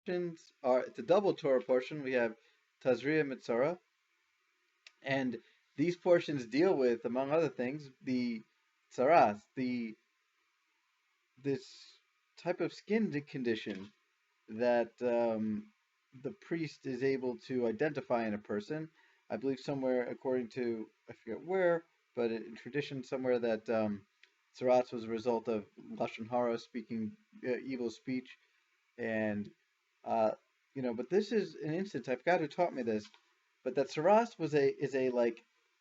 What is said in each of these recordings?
It's a double Torah portion. We have Tazria, Metzoro, and these portions deal with, among other things, the Tzora'as, this type of skin condition that the priest is able to identify in a person. I believe somewhere, according to, I forget where, but in tradition somewhere that Tzora'as was a result of lashon hara, speaking evil speech, and uh, But this is an instance. I forgot who taught me this, but that Tzora'as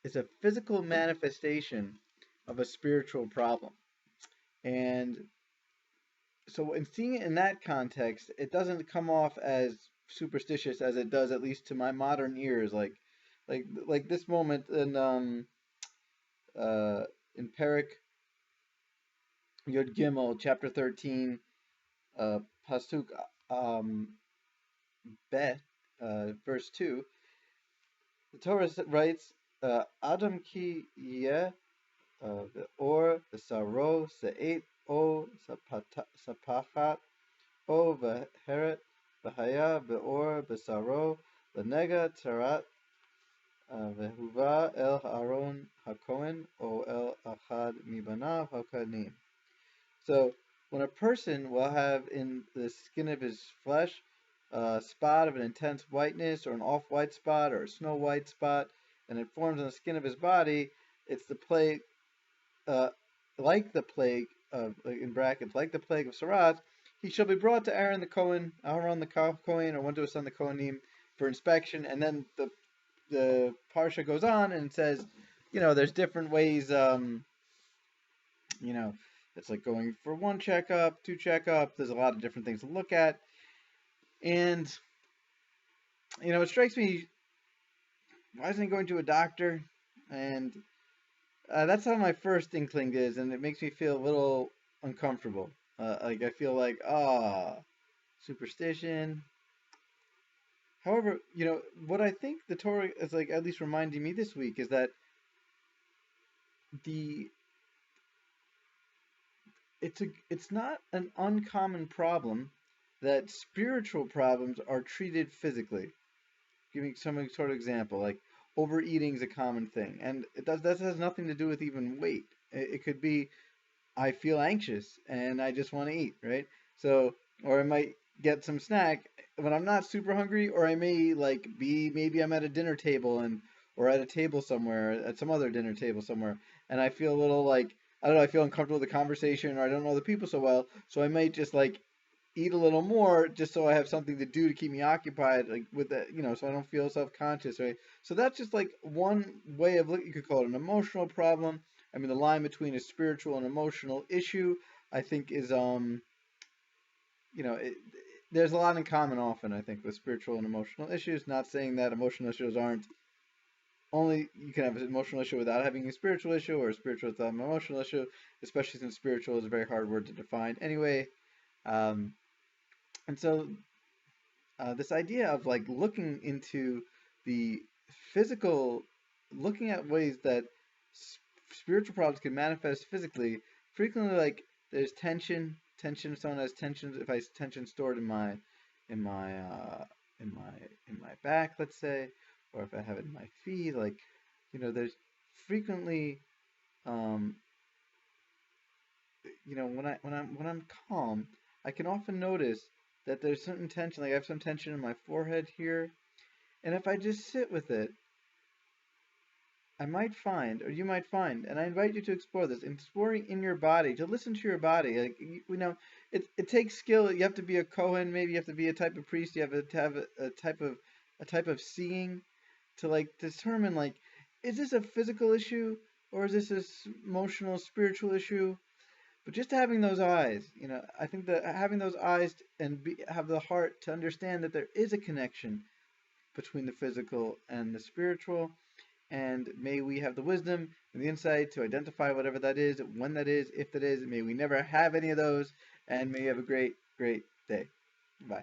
is a physical manifestation of a spiritual problem, and so in seeing it in that context, it doesn't come off as superstitious as it does, at least to my modern ears. Like this moment uh in Perik Yod Gimel, chapter 13, pasuk um bet verse 2. The Torah writes, Adam ki yeh or the saro se'et o sapachat o v'heret v'haya be'or b'saro l'nega tarat v'huva el Aaron hakohen o el achad mibanav hakanim. So when a person will have in the skin of his flesh a spot of an intense whiteness, or an off-white spot, or a snow-white spot, and it forms on the skin of his body, it's the plague, like the plague of, in brackets, like the plague of Tzora'as. He shall be brought to Aaron the Kohen, or one to his son the Kohanim, for inspection. And then the Parsha goes on and says, there's different ways, it's like going for one checkup, two checkup. There's a lot of different things to look at. And, it strikes me, why isn't he going to a doctor? And that's how my first inkling is, and it makes me feel a little uncomfortable. I feel like, superstition. However, what I think the Torah is at least reminding me this week is that it's not an uncommon problem that spiritual problems are treated physically. Giving some sort of example, like overeating is a common thing, and that has nothing to do with even weight. It could be, I feel anxious and I just want to eat, right? So, or I might get some snack when I'm not super hungry, or I may maybe I'm at a dinner table or at a table somewhere, at some other dinner table somewhere, and I feel a little I don't know, I feel uncomfortable with the conversation, or I don't know the people so well, so I might just eat a little more just so I have something to do to keep me occupied, with that, so I don't feel self-conscious, right? So that's just one way of looking. You could call it an emotional problem. I mean, the line between a spiritual and emotional issue, I think, is there's a lot in common often, I think, with spiritual and emotional issues. Not saying that emotional issues aren't only, you can have an emotional issue without having a spiritual issue, or a spiritual without an emotional issue, especially since spiritual is a very hard word to define. Anyway, and so this idea of looking into the physical, looking at ways that spiritual problems can manifest physically, frequently there's tension. If someone has tension, if I have tension stored in my back, let's say, or if I have it in my feet, there's frequently, when I'm calm, I can often notice that there's certain tension. I have some tension in my forehead here, and if I just sit with it, I might find, or you might find, and I invite you to explore this, exploring in your body, to listen to your body. It takes skill. You have to be a Kohen, maybe you have to be a type of priest. You have to have a type of seeing to determine is this a physical issue, or is this emotional, spiritual issue? But just having those eyes, I think that having those eyes and have the heart to understand that there is a connection between the physical and the spiritual, and may we have the wisdom and the insight to identify whatever that is, when that is, if that is. May we never have any of those, and may you have a great, great day. Bye.